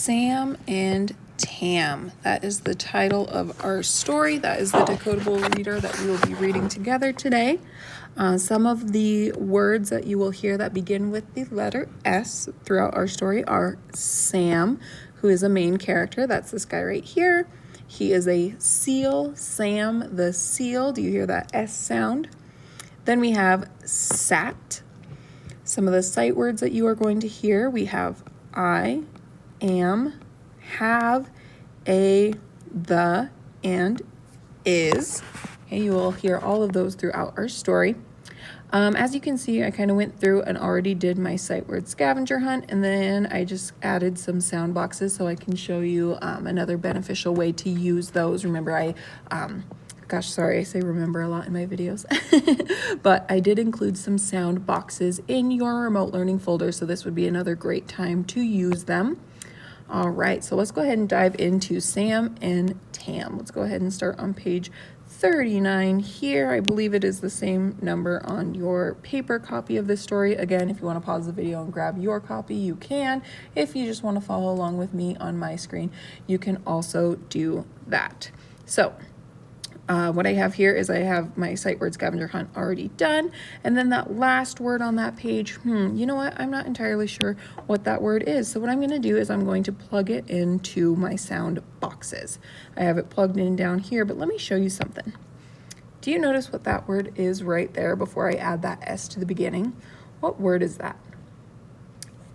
Sam and Tam. That is the title of our story. That is the decodable reader that we will be reading together today. Some of the words that you will hear that begin with the letter S throughout our story are Sam, who is a main character. That's this guy right here. He is a seal, Sam the seal. Do you hear that S sound? Then we have sat. Some of the sight words that you are going to hear, we have I, am, have, a, the, and is. Okay, you will hear all of those throughout our story. As you can see, I kind of went through and already did my sight word scavenger hunt, and then I just added some sound boxes so I can show you another beneficial way to use those. Remember, gosh, sorry, I say remember a lot in my videos, but I did include some sound boxes in your remote learning folder, so this would be another great time to use them. All right, so let's go ahead and dive into Sam and Tam. Let's go ahead and start on page 39 here. I believe it is the same number on your paper copy of this story. Again, if you want to pause the video and grab your copy, you can. If you just want to follow along with me on my screen, you can also do that. So what I have here is I have my sight word scavenger hunt already done. And then that last word on that page, you know what? I'm not entirely sure what that word is. So what I'm going to do is I'm going to plug it into my sound boxes. I have it plugged in down here, but let me show you something. Do you notice what that word is right there before I add that S to the beginning? What word is that?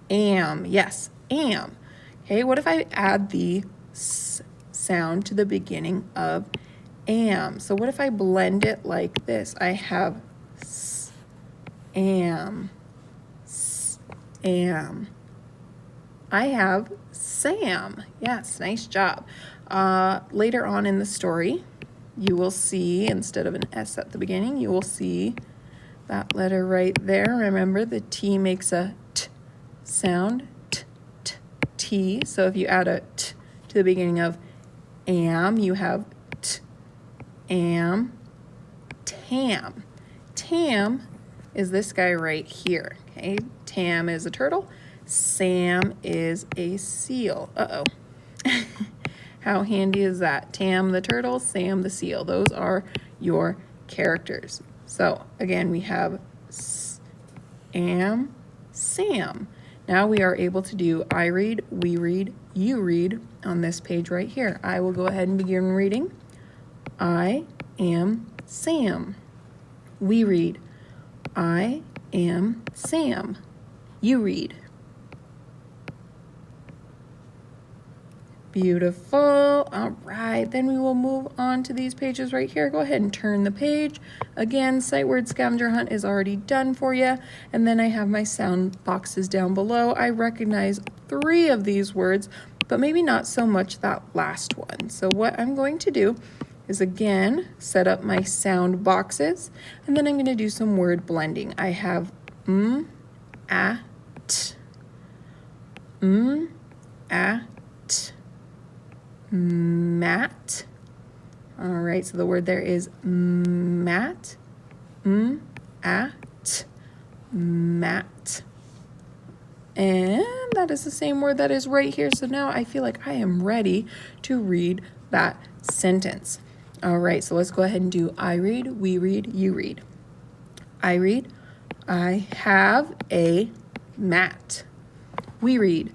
Am. Yes, am. Okay, what if I add the S sound to the beginning of am? So what if I blend it like this? I have s, am, s, am. I have Sam. Yes, nice job. Later on in the story, you will see, instead of an S at the beginning, you will see that letter right there. Remember, the T makes a T sound, T, T, T. So if you add a T to the beginning of am, you have am, Tam. Tam is this guy right here, okay? Tam is a turtle. Sam is a seal. Uh-oh. How handy is that? Tam the turtle, Sam the seal. Those are your characters. So again, we have am, Sam. Now we are able to do I read, we read, you read on this page right here. I will go ahead and begin reading. I am Sam. We read, I am Sam. You read. Beautiful. All right, then we will move on to these pages right here. Go ahead and turn the page. Again, sight word scavenger hunt is already done for you. And then I have my sound boxes down below. I recognize 3 of these words, but maybe not so much that last one. So what I'm going to do is again set up my sound boxes, and then I'm going to do some word blending. I have at, at, mat. All right, so the word there is mat, at, mat. And that is the same word that is right here. So now I feel like I am ready to read that sentence. All right, so let's go ahead and do I read, we read, you read. I read, I have a mat. We read,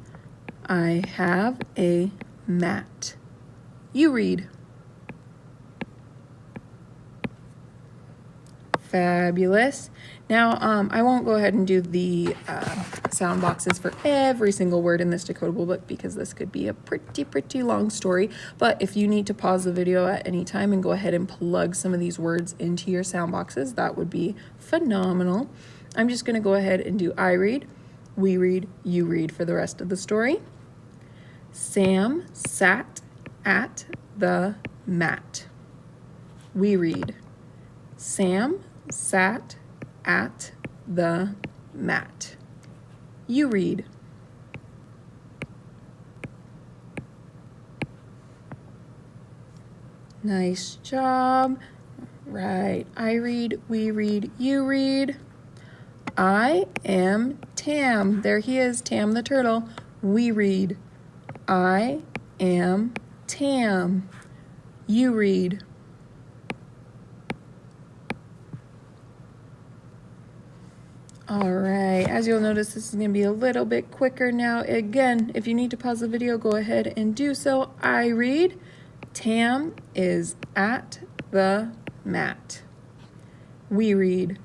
I have a mat. You read. Fabulous. Now, I won't go ahead and do the sound boxes for every single word in this decodable book because this could be a pretty long story. But if you need to pause the video at any time and go ahead and plug some of these words into your sound boxes, that would be phenomenal. I'm just going to go ahead and do I read, we read, you read for the rest of the story. Sam sat at the mat. We read. Sam sat at the mat. You read. Nice job. Right. I read, we read, you read. I am Tam. There he is, Tam the turtle. We read. I am Tam. You read. All right, as you'll notice, this is going to be a little bit quicker now. Again, if you need to pause the video, go ahead and do so. I read, Tam is at the mat. We read,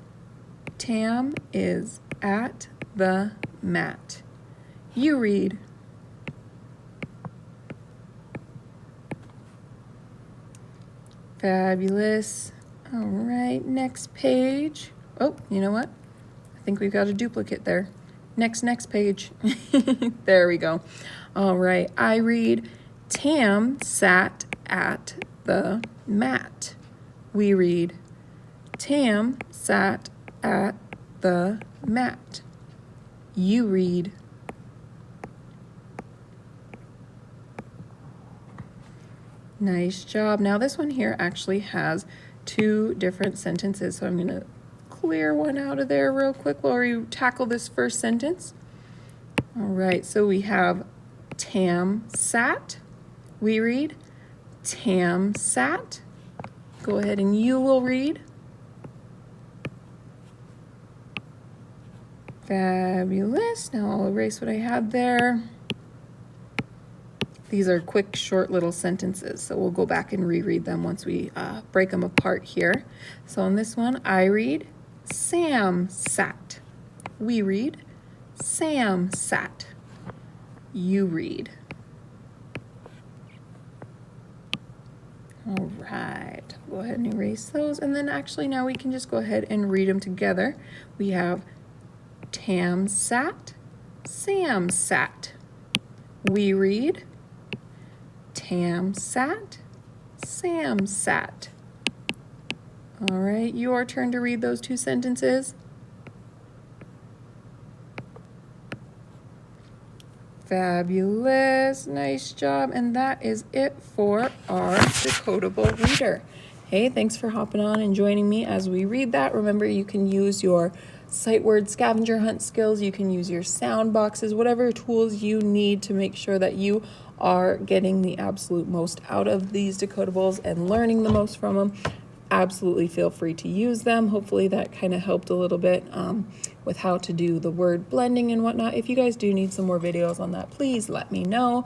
Tam is at the mat. You read. Fabulous. All right, next page. Oh, you know what? I think we've got a duplicate there. Next page. There we go. All right, I read, Tam sat at the mat. We read, Tam sat at the mat. You read. Nice job. Now this one here actually has two different sentences, so I'm going to clear one out of there real quick while we tackle this first sentence. All right, so we have Tam sat. We read, Tam sat. Go ahead and you will read. Fabulous. Now I'll erase what I had there. These are quick, short little sentences, so we'll go back and reread them once we break them apart here. So on this one, I read, Sam sat. We read, Sam sat. You read. All right, go ahead and erase those. And then actually now we can just go ahead and read them together. We have Tam sat, Sam sat. We read, Tam sat, Sam sat. All right, your turn to read those two sentences. Fabulous, nice job. And that is it for our Decodable reader. Hey, thanks for hopping on and joining me as we read that. Remember, you can use your sight word scavenger hunt skills. You can use your sound boxes, whatever tools you need to make sure that you are getting the absolute most out of these decodables and learning the most from them. Absolutely feel free to use them. Hopefully that kind of helped a little bit with how to do the word blending and whatnot. If you guys do need some more videos on that, please let me know.